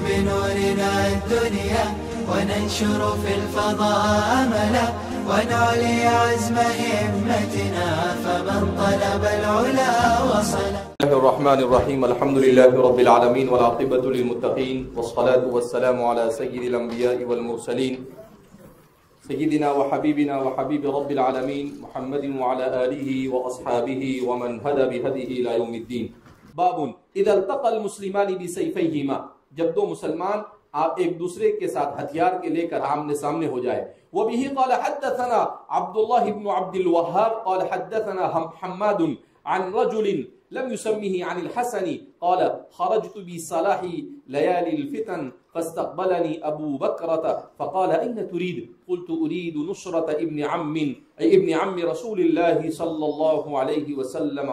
بنورنا الدنيا وننشر في الفضاء أملا ونعلي عزم همتنا فمن طلب العلا وصل. بسم الله الرحمن الرحيم. الحمد لله رب العالمين والعاقبة للمتقين والصلاة والسلام على سيد الأنبياء والمرسلين سيدنا وحبيبنا وحبيب رب العالمين محمد وعلى آله وأصحابه ومن هدى بهديه إلى يوم الدين. باب اذا التقى المسلمان بسيفيهما، جب دو مسلمان آپ ایک دوسرے کے ساتھ ہتھیار کے لے کر آمنے سامنے ہو جائے. وبه قال حدثنا عبد الله بن عبد الوهاب قال حدثنا حماد عن رجل لم يسمه عن الحسن قال خرجت بصلاح ليالي الفتن فاستقبلني أبو بكرة فقال أين تريد؟ قلت أريد نصرة ابن عم رسول الله صلى الله عليه وسلم.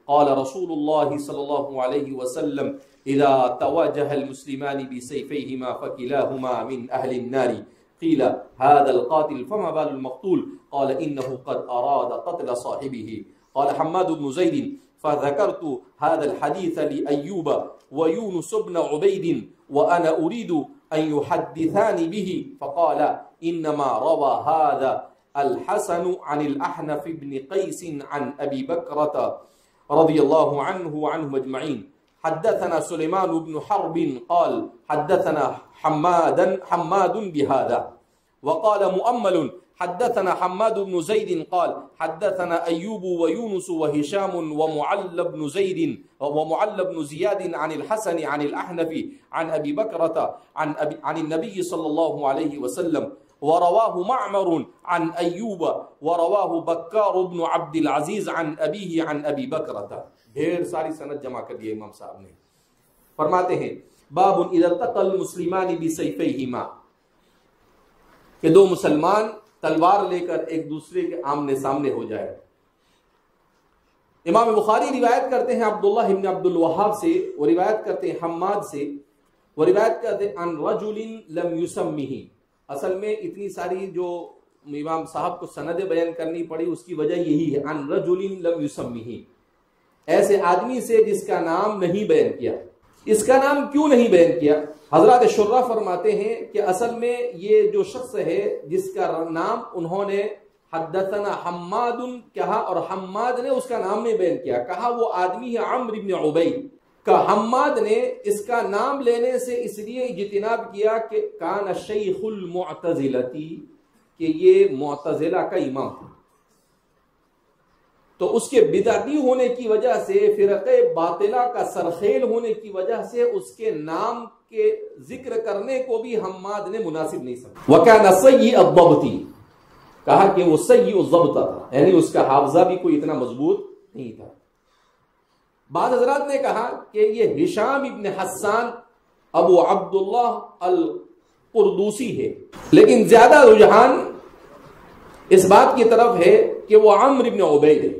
قال رسول الله صلى الله عليه وسلم إذا تواجه المسلمان بسيفيهما فكلاهما من أهل النار. قيل هذا القاتل فما بال المقتول؟ قال إنه قد أراد قتل صاحبه. قال حماد بن زيد فذكرت هذا الحديث لأيوب ويونس بن عبيد وأنا أريد أن يحدثاني به فقال إنما روى هذا الحسن عن الأحنف بن قيس عن أبي بكرة رضي الله عنه وعنهم أجمعين. حدثنا سليمان بن حرب قال حدثنا حماد بهذا. وقال مؤمل حدثنا حماد بن زيد قال حدثنا أيوب ويونس وهشام ومعل بن زياد عن الحسن عن الأحنف عن أبي بكرة عن النبي صلى الله عليه وسلم. ورواه معمر عن أيوب ورواه بكار بن عبد العزيز عن أبيه عن أبي بكرة. ڈھیر ساری سند جمع کر دی امام صاحب نے. فرماتے ہیں باب اذا التقى المسلمان بسيفيهما، کہ دو مسلمان تلوار لے کر ایک دوسرے کے آمنے سامنے ہو جائے. امام بخاری روایت کرتے ہیں عبداللہ ابن عبد الوہاب سے، وہ روایت کرتے ہیں حماد سے، وہ روایت کرتے ہیں عن رجل لم يسمه. اصل میں اتنی ساری جو امام صاحب کو سند بیان کرنی پڑی اس کی وجہ یہی ہے، عن رجل لم يسمه، ایسے آدمی سے جس کا نام نہیں بیان کیا. اس کا نام کیوں نہیں بیان کیا؟ حضرات شرح فرماتے ہیں کہ اصل میں یہ جو شخص ہے جس کا نام انہوں نے حدثنا حماد کہا اور حماد نے اس کا نام نہیں بیان کیا، کہا وہ آدمی ہے عمرو بن عبید کا. حماد نے اس کا نام لینے سے اس لیے اجتناب کیا کہ کان شیخ المعتزلتی، کہ یہ معتزلہ کا امام تھا. تو اس کے بدعتی ہونے کی وجہ سے، فرقہ باطلہ کا سرخیل ہونے کی وجہ سے اس کے نام کے ذکر کرنے کو بھی حماد نے مناسب نہیں سمجھا. وَكَانَ سَيِّئَ الضَّبْطِ، کہا کہ وہ سیء الضبط تھا، یعنی اس کا حافظہ بھی کوئی اتنا مضبوط نہیں تھا. بعض حضرات نے کہا کہ یہ ہشام ابن حسان ابو عبداللہ القردوسی ہے، لیکن زیادہ رجحان اس بات کی طرف ہے کہ وہ عمرو بن عبید ہے.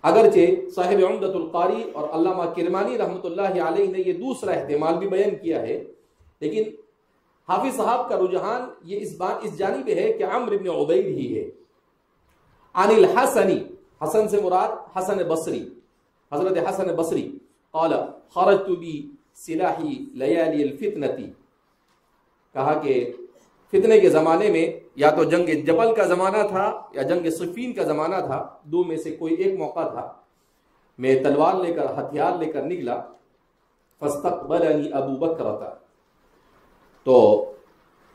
اگرچہ صاحب عمدۃ القاری اور علامہ کرمانی رحمۃ اللہ علیہ نے یہ دوسرا احتمال بھی بیان کیا ہے، لیکن حافظ صاحب کا رجحان یہ اس جانب ہے کہ عمرو بن عبید ہی ہے. عن الحسن، حسن سے مراد حسن بصری، حضرت حسن بصری. قال خرجت بسلاح لیالی الفتنة، کہا کہ فتنے کے زمانے میں یا تو جنگ جبل کا زمانہ تھا یا جنگ صفین کا زمانہ تھا، دو میں سے کوئی ایک موقع تھا، میں تلوار لے کر ہتھیار لے کر نکلا. فاستقبلنی ابو بکرہ، تو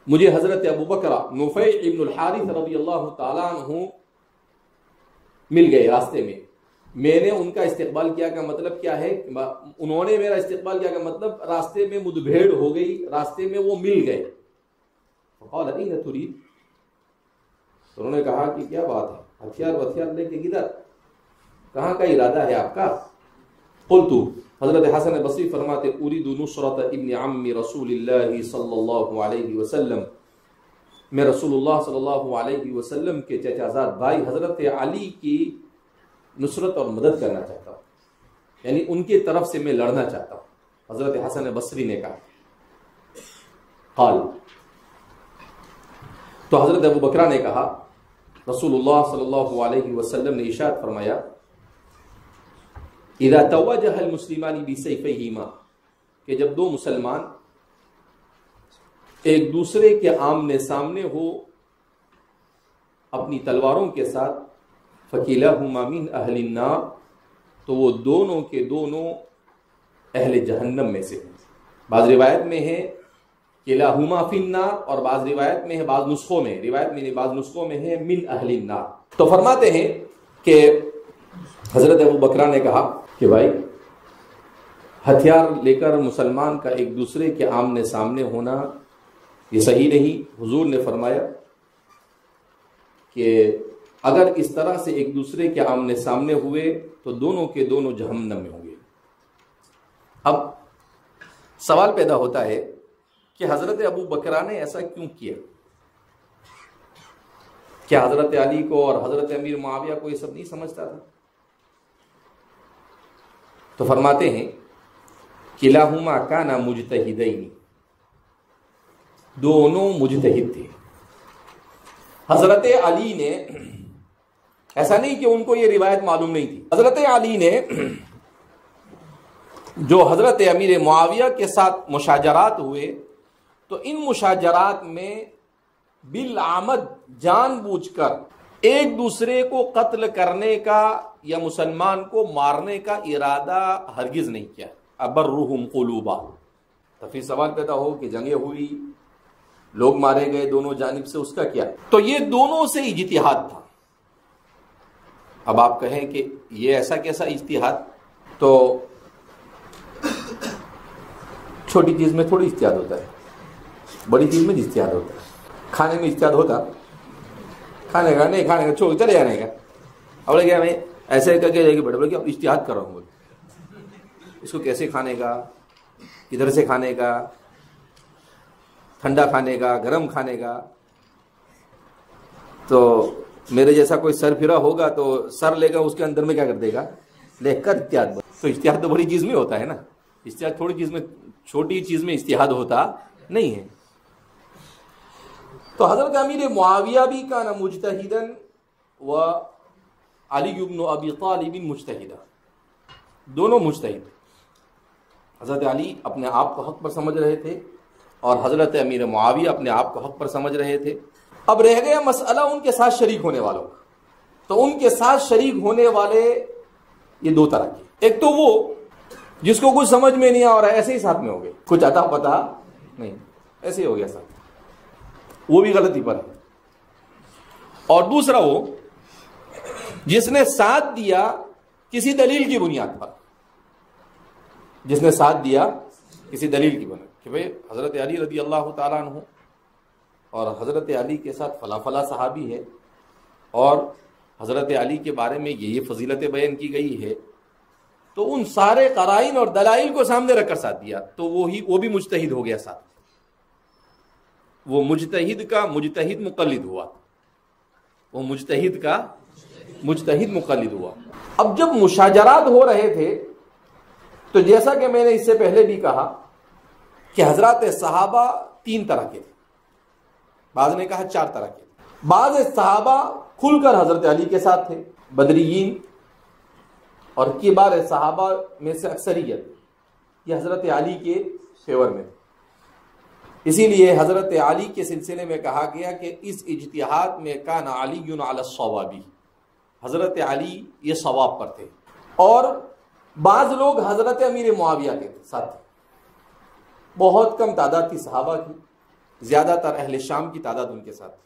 مجھے حضرت ابو بکرہ نفیع ابن الحارث رضی اللہ تعالیٰ عنہ مل گئے راستے میں. میں نے ان کا استقبال کیا کا مطلب کیا ہے؟ انہوں نے میرا استقبال کیا کا مطلب راستے میں مدبھیڑ ہو گئی، راستے میں وہ مل گئے. قال این ترید، تو انہوں نے کہا کہ کیا بات ہے، ہتھیار لے کے کدھر، کہاں کا ارادہ ہے آپ کا؟ قلت، حضرت حسن بصری فرماتے اريد نصرة ابن عم رسول اللہ صلی اللہ علیہ وسلم، میں رسول اللہ صلی اللہ علیہ وسلم کے چچا زاد بھائی حضرت علی کی نصرت اور مدد کرنا چاہتا ہوں، یعنی ان کی طرف سے میں لڑنا چاہتا ہوں. حضرت حسن بصری نے کہا. قال، تو حضرت ابو بکرہ نے کہا رسول اللہ صلی اللہ علیہ وسلم نے ارشاد فرمایا اذا تواجه المسلمان بسيفيهما، کہ جب دو مسلمان ایک دوسرے کے آمنے سامنے ہو اپنی تلواروں کے ساتھ، فَكِلَاهُمَا مِنْ أَهْلِ النَّارِ، تو وہ دونوں کے دونوں اہل جہنم میں سے ہیں۔ بعض روایت میں ہے کلاہما فی النار، اور بعض روایت میں ہے، بعض نسخوں میں، روایت میں نہیں بعض نسخوں میں ہے من اہل النار۔ تو فرماتے ہیں کہ حضرت ابو بکرہ نے کہا کہ بھائی ہتھیار لے کر مسلمان کا ایک دوسرے کے آمنے سامنے ہونا یہ صحیح نہیں۔ حضور نے فرمایا کہ اگر اس طرح سے ایک دوسرے کے آمنے سامنے ہوئے تو دونوں کے دونوں جہنم میں ہوں گے۔ اب سوال پیدا ہوتا ہے کہ حضرت ابو بکرہ نے ایسا کیوں کیا؟ کیا حضرت علی کو اور حضرت امیر معاویہ کو یہ سب نہیں سمجھتا تھا؟ تو فرماتے ہیں کلاہما کانا مجتہدین، دونوں مجتہد تھے۔ حضرت علی نے، ایسا نہیں کہ ان کو یہ روایت معلوم نہیں تھی، حضرت علی نے جو حضرت امیر معاویہ کے ساتھ مشاجرات ہوئے تو ان مشاجرات میں بالعمد جان بوجھ کر ایک دوسرے کو قتل کرنے کا یا مسلمان کو مارنے کا ارادہ ہرگز نہیں کیا۔ ابرہم قلوبا۔ تو پھر سوال پیدا ہو کہ جنگیں ہوئی، لوگ مارے گئے دونوں جانب سے، اس کا کیا؟ تو یہ دونوں سے اجتہاد تھا۔ اب آپ کہیں کہ یہ ایسا کیسا اجتہاد؟ تو چھوٹی چیز میں تھوڑی اجتہاد ہوتا ہے، بڑی چیز میں اجتہاد ہوتا ہے۔ کھانے میں اجتہاد ہوتا، کھانے کا نہیں کھانے کا چھوڑ چلے جانے کا۔ اب کیا میں ایسے کر کے بڑے بڑے کہ اجتہاد کر رہا ہوں، اس کو کیسے کھانے کا، کدھر سے کھانے کا، ٹھنڈا کھانے کا، گرم کھانے کا۔ تو میرے جیسا کوئی سر پھرا ہوگا تو سر لے کر اس کے اندر میں کیا کر دے گا، لے کر اجتہاد۔ تو اجتہاد تو بڑی چیز میں ہوتا ہے نا، اجتہاد تھوڑی چیز میں، چھوٹی چیز میں اجتہاد ہوتا نہیں ہے۔ تو حضرت امیر معاویہ بھی کان مجتہدا و علی بن ابی طالب مجتہدا، دونوں مجتہد۔ حضرت علی اپنے آپ کو حق پر سمجھ رہے تھے اور حضرت امیر معاویہ اپنے آپ کو حق پر سمجھ رہے تھے۔ اب رہ گیا مسئلہ ان کے ساتھ شریک ہونے والوں کا۔ تو ان کے ساتھ شریک ہونے والے یہ دو طرح کے، ایک تو وہ جس کو کچھ سمجھ میں نہیں آ رہا ہے، ایسے ہی ساتھ میں ہو گئے، کچھ اتا پتا نہیں، ایسے ہی ہو گیا ساتھ، وہ بھی غلطی پر ہے۔ اور دوسرا وہ جس نے ساتھ دیا کسی دلیل کی بنیاد پر، جس نے ساتھ دیا کسی دلیل کی بنیاد کہ بھئی حضرت علی رضی اللہ تعالیٰ عنہ اور حضرت علی کے ساتھ فلاں فلاں صحابی ہے اور حضرت علی کے بارے میں یہ فضیلتیں بیان کی گئی ہے، تو ان سارے قرائن اور دلائل کو سامنے رکھ کر ساتھ دیا، تو وہ بھی مجتہد ہو گیا ساتھ، وہ مجتہد کا مجتہد مقلد ہوا، وہ مجتہد کا مجتہد مقلد ہوا۔ اب جب مشاجرات ہو رہے تھے تو جیسا کہ میں نے اس سے پہلے بھی کہا کہ حضرات صحابہ تین طرح کے تھے، بعض نے کہا چار طرح کے تھے۔ بعض صحابہ کھل کر حضرت علی کے ساتھ تھے، بدریین، اور کبار صحابہ میں سے اکثریت یہ حضرت علی کے فیور میں۔ اسی لیے حضرت علی کے سلسلے میں کہا گیا کہ اس اجتہاد میں کان علی علی الصواب، حضرت علی یہ صواب پر تھے۔ اور بعض لوگ حضرت امیر معاویہ کے ساتھ تھے، بہت کم تعداد تھی صحابہ کی، زیادہ تر اہل شام کی تعداد ان کے ساتھ تھی۔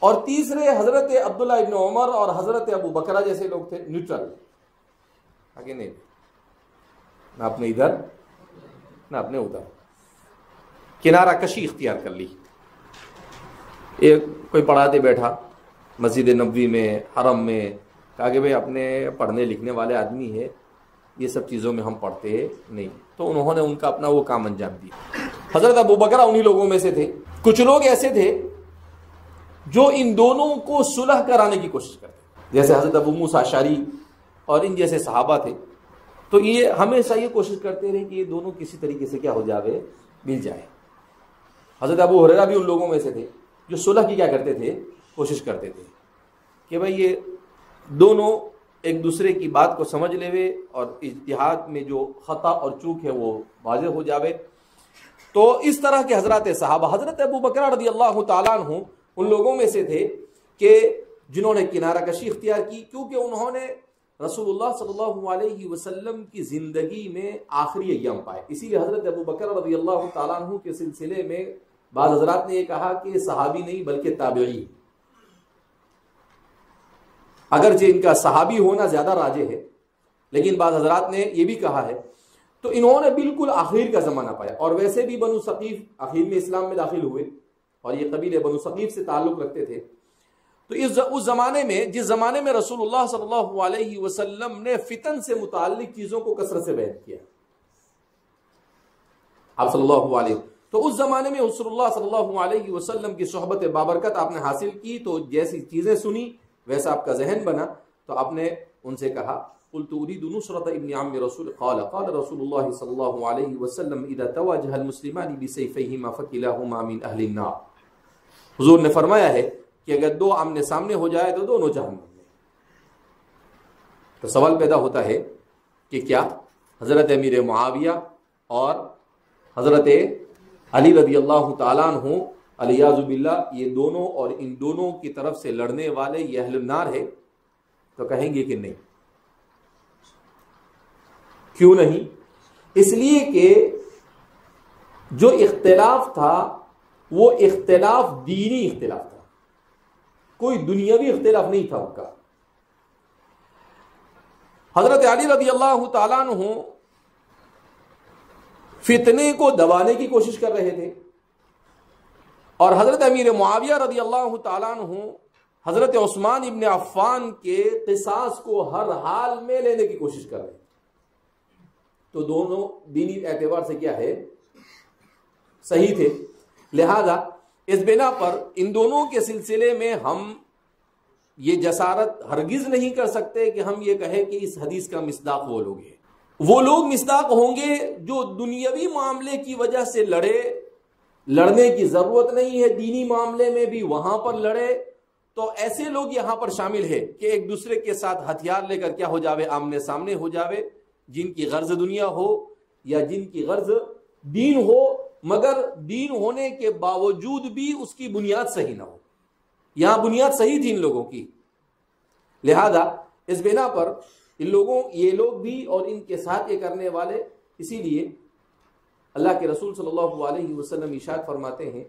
اور تیسرے حضرت عبداللہ ابن عمر اور حضرت ابو بکرہ جیسے لوگ تھے، نیوٹرل، آگے نہیں، نہ اپنے ادھر نہ اپنے ادھر، کنارہ کشی اختیار کر لی۔ ایک کوئی پڑھاتے بیٹھا مسجد نبوی میں، حرم میں، کہا کہ بھئی اپنے پڑھنے لکھنے والے آدمی ہے، یہ سب چیزوں میں ہم پڑھتے نہیں، تو انہوں نے ان کا اپنا وہ کام انجام دیا۔ حضرت ابو بکرہ انہی لوگوں میں سے تھے۔ کچھ لوگ ایسے تھے جو ان دونوں کو صلح کرانے کی کوشش کرتے، جیسے حضرت ابو موسیٰ اشعری اور ان جیسے صحابہ تھے، تو یہ ہمیشہ یہ کوشش کرتے رہے کہ یہ دونوں کسی طریقے سے کیا ہو جاوے، مل جائے۔ حضرت ابو ہریرہ بھی ان لوگوں میں سے تھے جو صلح کی کیا کرتے تھے، کوشش کرتے تھے کہ بھئی یہ دونوں ایک دوسرے کی بات کو سمجھ لے اور اجتہاد میں جو خطا اور چوک ہے وہ واضح ہو جاوے. تو اس طرح کے حضرات صحابہ، حضرت ابو بکر رضی اللہ تعالیٰ عنہ ان لوگوں میں سے تھے کہ جنہوں نے کنارہ کشی اختیار کی، کیونکہ انہوں نے رسول اللہ صلی اللہ علیہ وسلم کی زندگی میں آخری ایام پائے. اسی لیے حضرت ابو بکر رضی اللہ تعالیٰ عنہ کے سلسلے میں بعض حضرات نے یہ کہا کہ صحابی نہیں بلکہ تابعی، اگرچہ ان کا صحابی ہونا زیادہ راجح ہے، لیکن بعض حضرات نے یہ بھی کہا ہے. تو انہوں نے بالکل آخر کا زمانہ پایا. اور ویسے بھی بنو ثقیف آخر میں اسلام میں داخل ہوئے، اور یہ قبیلے بنو ثقیف سے تعلق رکھتے تھے. تو اس زمانے میں، جس زمانے میں رسول اللہ صلی اللہ علیہ وسلم نے فتن سے متعلق چیزوں کو کثرت سے بیان کیا، آپ صلی اللہ علیہ وسلم، تو اس زمانے میں رسول اللہ صلی اللہ علیہ وسلم کی صحبت بابرکت آپ نے حاصل کی. تو جیسی چیزیں سنی ویسا آپ کا ذہن بنا. تو آپ نے ان سے کہا قلت اريد نصرة ابن عم رسول قال رسول الله صلی اللہ علیہ وسلم اذا تواجه المسلمان بسيفيهما فكلاهما من اهل النار. حضور نے فرمایا ہے کہ اگر دو آمنے سامنے ہو جائے تو دونوں جہنم میں. تو سوال پیدا ہوتا ہے کہ کیا حضرت امیر معاویہ اور حضرت علی رضی اللہ تعالیٰ عنہ علیاذ باللہ یہ دونوں اور ان دونوں کی طرف سے لڑنے والے یہ اہل النار ہے؟ تو کہیں گے کہ نہیں. کیوں نہیں؟ اس لیے کہ جو اختلاف تھا وہ اختلاف دینی اختلاف تھا، کوئی دنیاوی اختلاف نہیں تھا ان کا. حضرت علی رضی اللہ تعالیٰ عنہ فتنے کو دبانے کی کوشش کر رہے تھے، اور حضرت امیر معاویہ رضی اللہ تعالیٰ عنہ حضرت عثمان ابن عفان کے قصاص کو ہر حال میں لینے کی کوشش کر رہے تھے. تو دونوں دینی اعتبار سے کیا ہے؟ صحیح تھے. لہذا اس بنا پر ان دونوں کے سلسلے میں ہم یہ جسارت ہرگز نہیں کر سکتے کہ ہم یہ کہیں کہ اس حدیث کا مصداق وہ لوگ ہیں. وہ لوگ مصداق ہوں گے جو دنیاوی معاملے کی وجہ سے لڑنے کی ضرورت نہیں ہے، دینی معاملے میں بھی وہاں پر لڑے. تو ایسے لوگ یہاں پر شامل ہے کہ ایک دوسرے کے ساتھ ہتھیار لے کر کیا ہو جاوے؟ آمنے سامنے ہو جاوے، جن کی غرض دنیا ہو یا جن کی غرض دین ہو، مگر دین ہونے کے باوجود بھی اس کی بنیاد صحیح نہ ہو. یہاں بنیاد صحیح تھی ان لوگوں کی. لہذا اس بنا پر یہ لوگ بھی اور ان کے ساتھ یہ کرنے والے، اسی لیے اللہ کے رسول صلی اللہ علیہ وسلم ارشاد فرماتے ہیں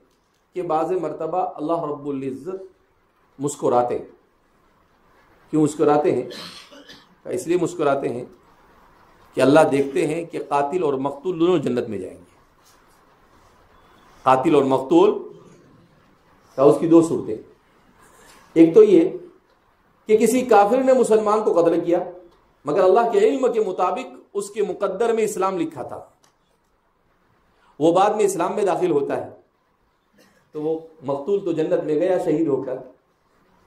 کہ بعض مرتبہ اللہ رب العزت مسکراتے. کیوں مسکراتے ہیں؟ اس لیے مسکراتے ہیں کہ اللہ دیکھتے ہیں کہ قاتل اور مقتول دونوں جنت میں جائیں گے. قاتل اور مقتول کا اس کی دو صورتیں، ایک تو یہ کہ کسی کافر نے مسلمان کو قتل کیا مگر اللہ کے علم کے مطابق اس کے مقدر میں اسلام لکھا تھا، وہ بعد میں اسلام میں داخل ہوتا ہے، تو وہ مقتول تو جنت میں گیا شہید ہو کر،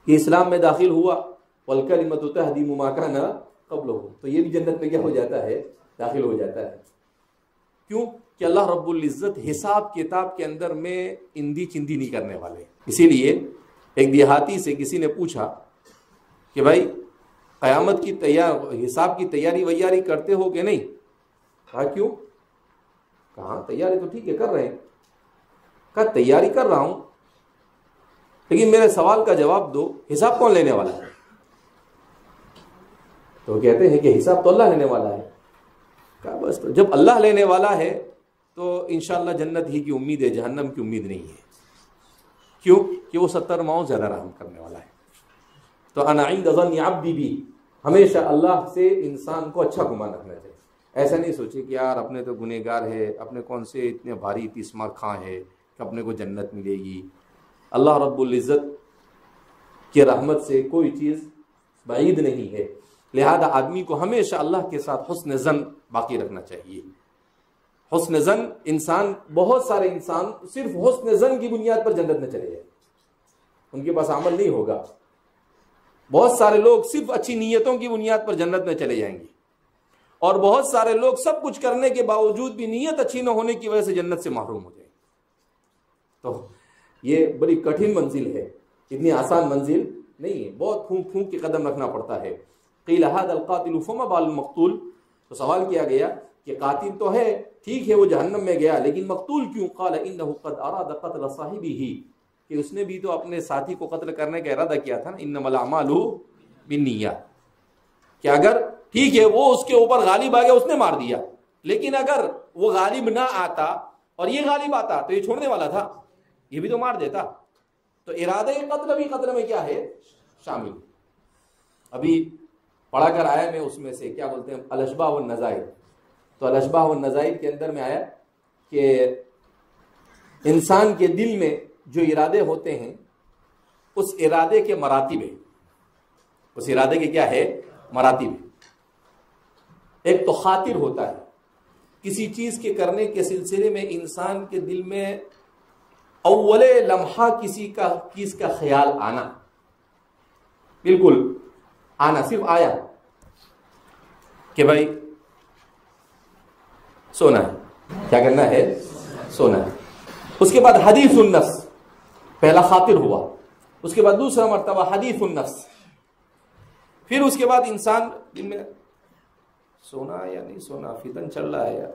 یہ اسلام میں داخل ہوا وَالْكَلِمَةُ تَهْدِمُ مَا كَانَ قَبْلَهُ، تو یہ بھی جنت میں کیا ہو جاتا ہے؟ داخل ہو جاتا ہے. کیوں؟ کہ اللہ رب العزت حساب کتاب کے اندر میں اندھی چندی نہیں کرنے والے. اسی لیے ایک دیہاتی سے کسی نے پوچھا کہ بھائی قیامت کی حساب کی تیاری ویاری کرتے ہو کہ نہیں؟ کہا کیوں؟ کہا تیاری تو ٹھیک ہے کر رہے ہیں. کہا تیاری کر رہا ہوں لیکن میرے سوال کا جواب دو، حساب کون لینے والا ہے؟ تو کہتے ہیں کہ حساب تو اللہ لینے والا ہے. کہا بس تو جب اللہ لینے والا ہے تو انشاءاللہ جنت ہی کی امید ہے، جہنم کی امید نہیں ہے. کیوں؟ کہ وہ 70 ماؤں زیادہ رحم کرنے والا ہے. تو انا عند ظن عبدی بھی، ہمیشہ اللہ سے انسان کو اچھا گمان رکھنا چاہیے. ایسا نہیں سوچے کہ یار اپنے تو گنہگار ہے، اپنے کون سے اتنے بھاری 30 مار کھاں ہے کہ اپنے کو جنت ملے گی. اللہ رب العزت کی رحمت سے کوئی چیز بعید نہیں ہے. لہذا آدمی کو ہمیشہ اللہ کے ساتھ حسن ظن باقی رکھنا چاہیے. حسن ظن، بہت سارے انسان صرف حسن ظن کی بنیاد پر جنت میں چلے جائیں، ان کے پاس عمل نہیں ہوگا. بہت سارے لوگ صرف اچھی نیتوں کی بنیاد پر جنت میں چلے جائیں گے، اور بہت سارے لوگ سب کچھ کرنے کے باوجود بھی نیت اچھی نہ ہونے کی وجہ سے جنت سے محروم ہو جائیں گے. تو یہ بڑی کٹھن منزل ہے، اتنی آسان منزل نہیں ہے. بہت پھونک پھونک کے قدم رکھنا پڑتا ہے. قیل ھذا القاتل فما بال المقتول، تو سوال کیا گیا کہ قاتل تو ہے، ٹھیک ہے وہ جہنم میں گیا، لیکن مقتول کیوں؟ قال انہ قد اراد قتل صاحبہ، کہ اس نے بھی تو اپنے ساتھی کو قتل کرنے کا ارادہ کیا تھا نا، انما الاعمال بالنیات، کہ اگر ٹھیک ہے وہ اس کے اوپر غالب آ گیا، اس نے مار دیا، لیکن اگر وہ غالب نہ آتا اور یہ غالب آتا تو یہ چھوڑنے والا تھا، یہ بھی تو مار دیتا۔ تو ارادہ قتل بھی قتل میں کیا ہے؟ شامل۔ ابھی پڑھا کر آیا میں اس میں سے کیا بولتے ہیں الاشباہ والنظائر، تو الاشباہ والنظائر کے اندر میں آیا کہ انسان کے دل میں جو ارادے ہوتے ہیں اس ارادے کے مراتب ہے، اس ارادے کے کیا ہے؟ مراتب ہے۔ ایک تو خاطر ہوتا ہے، کسی چیز کے کرنے کے سلسلے میں انسان کے دل میں اول لمحہ کسی کا چیز کا خیال آنا، بالکل آنا، صرف آیا کہ بھائی سونا ہے، کیا کرنا ہے؟ سونا ہے۔ اس کے بعد حدیث النفس، پہلا خاطر ہوا، اس کے بعد دوسرا مرتبہ حدیث النفس، پھر اس کے بعد انسان دل میں سونا یا نہیں سونا، فتن چل رہا ہے یار،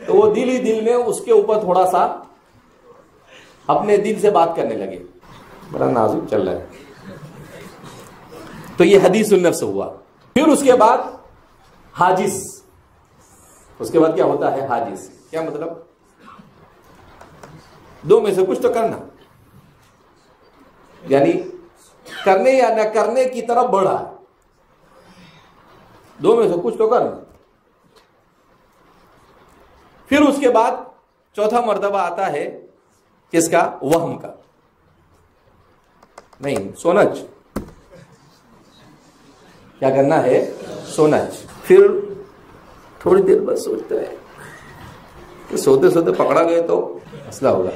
تو وہ دل ہی دل میں اس کے اوپر تھوڑا سا اپنے دل سے بات کرنے لگے، بڑا نازک چل رہا ہے، تو یہ حدیث النفس ہوا۔ پھر اس کے بعد حاجز، اس کے بعد کیا ہوتا ہے؟ حاجز، کیا مطلب؟ دو میں سے کچھ تو کرنا، یعنی کرنے یا نہ کرنے کی طرف بڑھا، دو میں سے کچھ تو کرنا۔ پھر اس کے بعد چوتھا مرتبہ آتا ہے کس کا؟ وہم کا، نہیں سونچ، کیا کرنا ہے؟ سونچ۔ پھر تھوڑی دیر بعد سوچتا ہے کہ سوتے سوتے پکڑا گئے تو مسئلہ ہوگا،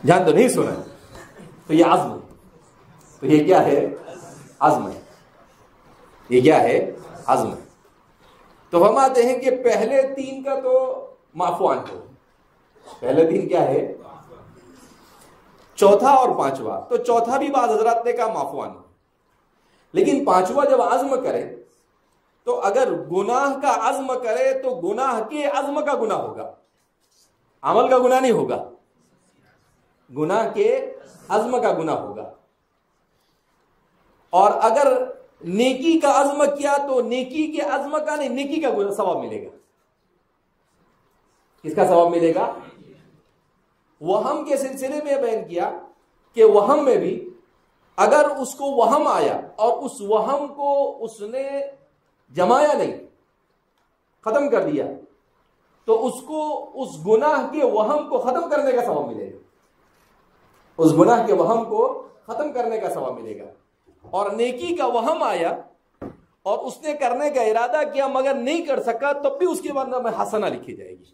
جان تو نہیں سونا، تو یہ عزم ہے، تو یہ کیا ہے؟ عزم ہے، یہ کیا ہے؟ عزم ہے۔ تو فرماتے ہیں کہ پہلے تین کا تو معفو عنہ، پہلے تین کیا ہے؟ چوتھا اور پانچواں، تو چوتھا بھی بعض حضرات نے کہا معفو عنہ، لیکن پانچواں جب عزم کرے تو اگر گناہ کا عزم کرے تو گناہ کے عزم کا گناہ ہوگا، عمل کا گناہ نہیں ہوگا، گناہ کے عزم کا گناہ ہوگا۔ اور اگر نیکی کا عزم کیا تو نیکی کے عزم کا نہیں، نیکی کا ثواب ملے گا۔ کس کا ثواب ملے گا؟ وہم کے سلسلے میں بیان کیا کہ وہم میں بھی اگر اس کو وہم آیا اور اس وہم کو اس نے جمایا نہیں، ختم کر دیا، تو اس کو اس گناہ کے وہم کو ختم کرنے کا ثواب ملے گا، اس گناہ کے وہم کو ختم کرنے کا ثواب ملے گا۔ اور نیکی کا وہم آیا اور اس نے کرنے کا ارادہ کیا مگر نہیں کر سکا، تب بھی اس کے بارے میں حسنہ لکھی جائے گی،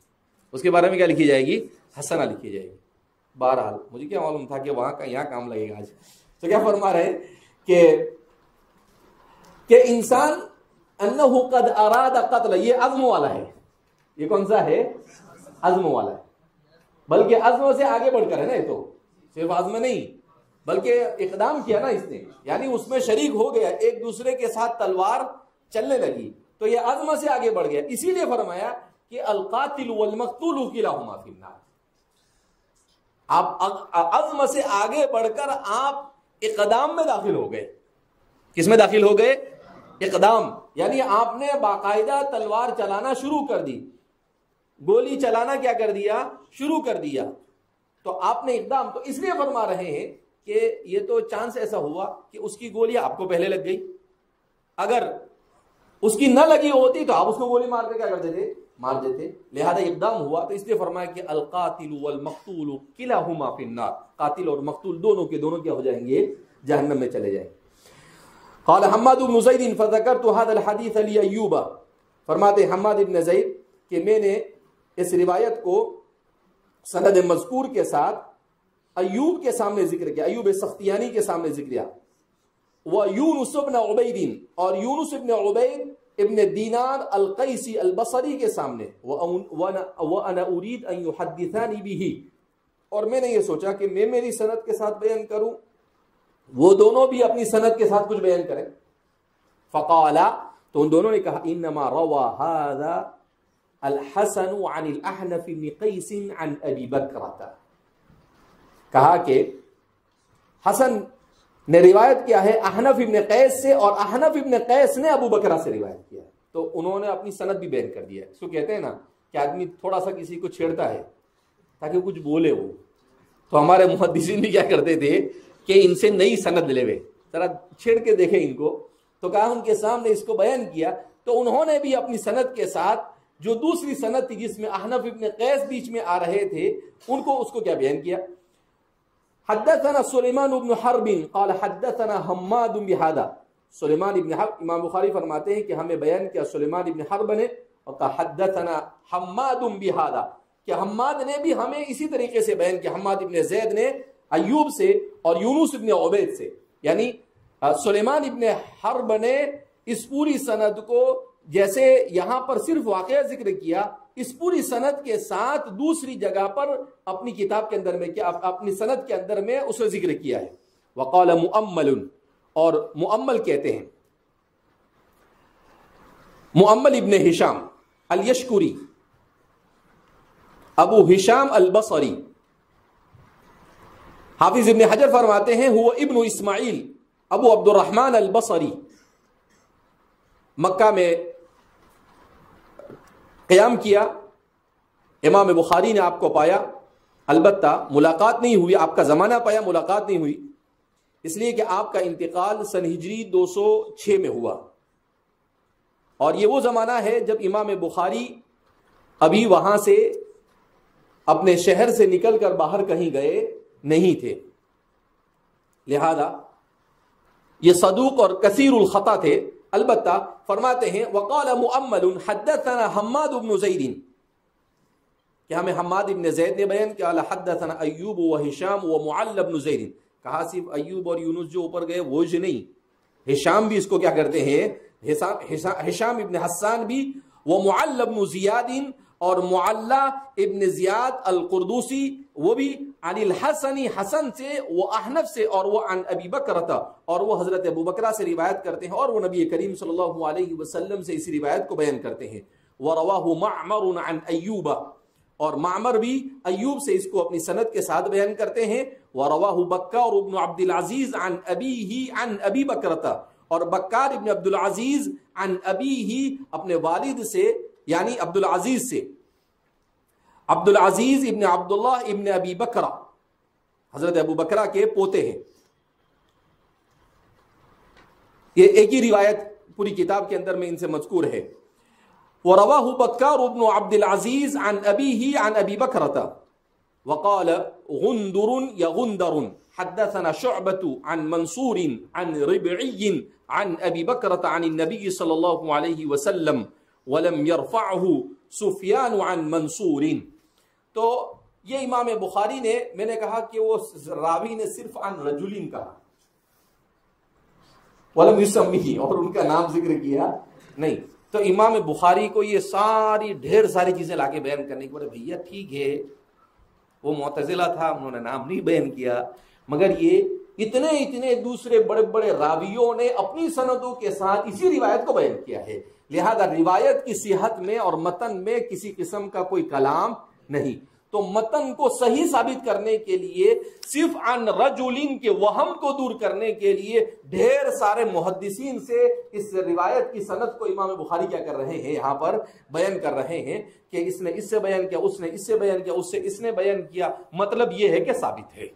اس کے بارے میں کیا لکھی جائے گی؟ حسنہ لکھی جائے گی۔ بہرحال مجھے کیا معلوم تھا کہ وہاں کا یہاں کام لگے گا آج، تو کیا فرما رہے ہیں کہ انسان انہ قد اراد قتل، یہ عزم والا ہے، یہ کون سا ہے؟ عزم والا ہے، بلکہ عزم سے آگے بڑھ کر ہے نا، یہ تو صرف عزم نہیں بلکہ اقدام کیا نا اس نے، یعنی اس میں شریک ہو گیا، ایک دوسرے کے ساتھ تلوار چلنے لگی، تو یہ عزم سے آگے بڑھ گیا۔ اسی لیے فرمایا کہ القاتل والمقتول کلاہما فی النار، آپ عزم سے آگے بڑھ کر آپ اقدام میں داخل ہو گئے۔ کس میں داخل ہو گئے؟ اقدام، یعنی آپ نے باقاعدہ تلوار چلانا شروع کر دی، گولی چلانا کیا کر دیا؟ شروع کر دیا، تو آپ نے اقدام۔ تو اس لیے فرما رہے ہیں کہ یہ تو چانس ایسا ہوا کہ اس کی گولی آپ کو پہلے لگ گئی، اگر اس کی نہ لگی ہوتی تو آپ اس کو گولی مار کے کیا کرتے تھے؟ مار دیتے، لہذا اقدام ہوا۔ تو اس لیے فرمایا کہ القاتل والمقتول کلاہما فی النار، قاتل اور مقتول دونوں کے دونوں کیا ہو جائیں گے؟ جہنم میں چلے جائیں گے۔ قال حماد بن زید فذكرت هذا الحديث لأيوب، فرماتے حماد بن زید کہ میں نے اس روایت کو سند مذکور کے ساتھ ایوب کے سامنے ذکر کیا، ایوب سختیانی کے سامنے ذکر کیا، ویونس بن عبید، اور یونس بن عبید ابن دینار القیسی البصری کے سامنے، وانا اريد ان يحدثاني به، اور میں نے یہ سوچا کہ میں میری سند کے ساتھ بیان کروں وہ دونوں بھی اپنی سند کے ساتھ کچھ بیان کریں. فقالا، تو ان دونوں نے کہا انما روى هذا الحسن عن الاحنف بن قیس عن ابی بکرہ، کہا کہ حسن نے روایت کیا ہے احنف ابن قیس سے، اور احنف ابن قیس نے ابو بکرہ سے روایت کیا. تو انہوں نے اپنی سند بھی بیان کر دیا. اس کو کہتے ہیں نا کہ آدمی تھوڑا سا کسی کو چھیڑتا ہے تاکہ کچھ بولے وہ. تو ہمارے محدثین بھی کیا کرتے تھے کہ ان سے نئی سند لے ہوئے، ذرا چھیڑ کے دیکھیں ان کو. تو کہا ان کے سامنے اس کو بیان کیا، تو انہوں نے بھی اپنی سند کے ساتھ جو دوسری سند تھی جس میں احنف ابن قیس بیچ میں آ رہے تھے ان کو، اس کو کیا بیان کیا. حدثنا سلیمان بن حرب قال حدثنا حماد بهذا. سلیمان ابن حرب، امام بخاری فرماتے ہیں کہ ہمیں بیان کیا سلیمان ابن حرب نے، اور کہا حدثنا حماد بهذا، کہ حماد نے بھی ہمیں اسی طریقے سے بیان کیا. حماد ابن زید نے ایوب سے اور یونس ابن عبید سے، یعنی سلیمان ابن حرب نے اس پوری سند کو، جیسے یہاں پر صرف واقعہ ذکر کیا، اس پوری سند کے ساتھ دوسری جگہ پر اپنی کتاب کے اندر میں کیا، اپنی سند کے اندر میں اسے ذکر کیا ہے. وقال مؤمل، اور مؤمل کہتے ہیں مؤمل ابن ہشام الیشکری، ابو ہشام البصری. حافظ ابن حجر فرماتے ہیں هو ابن اسماعیل ابو عبد الرحمن البصری. مکہ میں قیام کیا، امام بخاری نے آپ کو پایا، البتہ ملاقات نہیں ہوئی، آپ کا زمانہ پایا، ملاقات نہیں ہوئی، اس لیے کہ آپ کا انتقال سن ہجری 206 میں ہوا، اور یہ وہ زمانہ ہے جب امام بخاری ابھی وہاں سے اپنے شہر سے نکل کر باہر کہیں گئے نہیں تھے، لہذا یہ صدوق اور کثیر الخطا تھے. البتہ فرماتے ہیں وقال مؤمل حدثنا حماد بن زید، کہ ہمیں حماد بن زید نے بیان کیا، حدثنا ایوب و ہشام و معل بن زید، کہا صرف ایوب اور یونس جو اوپر گئے وہ جو نہیں، ہشام بھی اس کو کیا کرتے ہیں، ہشام ابن حسان بھی، وہ معل بن زیاد اور معلہ ابن زیاد القردوسی، وہ بھی عن الحسن، حسن سے، وہ احنف سے، اور وہ عن ابی بکرہ، اور وہ حضرت ابو بکرہ سے روایت کرتے ہیں، اور وہ نبی کریم صلی اللہ علیہ وسلم سے اسی روایت کو بیان کرتے ہیں. وَرَوَاهُ مَعْمَرٌ عَنْ أَيُّوبَ، اور معمر بھی ایوب سے اس کو اپنی سند کے ساتھ بیان کرتے ہیں. وَرَوَاهُ بَكَّارُ بْنُ عَبْدِ الْعَزِيزِ عَنْ أَبِيهِ عَنْ أَبِي بَكْرَةَ، اور بکار ابن عبد العزیز عن أبیہ، اپنے والد سے یعنی عبد العزیز سے، عبد العزیز ابن عبداللہ ابن ابی بکرہ، حضرت ابو بکرہ کے پوتے ہیں. یہ ایک ہی روایت پوری کتاب کے اندر میں ان سے مذکور ہے. وَرَوَاهُ بَكَّارُ بْنُ عَبْدِ الْعَزِيزِ عَنْ أَبِيهِ عَنْ أَبِي بَكْرَةَ. وَقَالَ غُنْدُرٌ يَغُنْدَرٌ حَدَّثَنَا شُعْبَةُ عَنْ مَنْصُورٍ عَنْ رِبْعِيٍّ عَنْ أَبِي بَكْرَةَ عَنِ النَّبِيِّ صلی اللہ علیہ وسلم وَلَمْ يَرْفَعْهُ سفیان عن منصور. تو یہ امام بخاری نے، میں نے کہا کہ وہ راوی نے صرف عن رجلین کہا، ولم یسمہ، اور ان کا نام ذکر کیا نہیں. تو امام بخاری کو یہ ڈھیر ساری چیزیں لا کے بیان کرنے کے بعد، بھیا ٹھیک ہے وہ معتزلہ تھا، انہوں نے نام نہیں بیان کیا، مگر یہ اتنے دوسرے بڑے بڑے راویوں نے اپنی سندوں کے ساتھ اسی روایت کو بیان کیا ہے، لہذا روایت کی صحت میں اور متن میں کسی قسم کا کوئی کلام نہیں. تو متن کو صحیح ثابت کرنے کے لیے، صرف عن رجلین کے وہم کو دور کرنے کے لیے، ڈھیر سارے محدثین سے اس روایت کی سند کو امام بخاری کیا کر رہے ہیں، یہاں پر بیان کر رہے ہیں کہ اس نے اس سے بیان کیا، اس نے اس سے بیان کیا، اس سے اس نے بیان کیا، مطلب یہ ہے کہ ثابت ہے.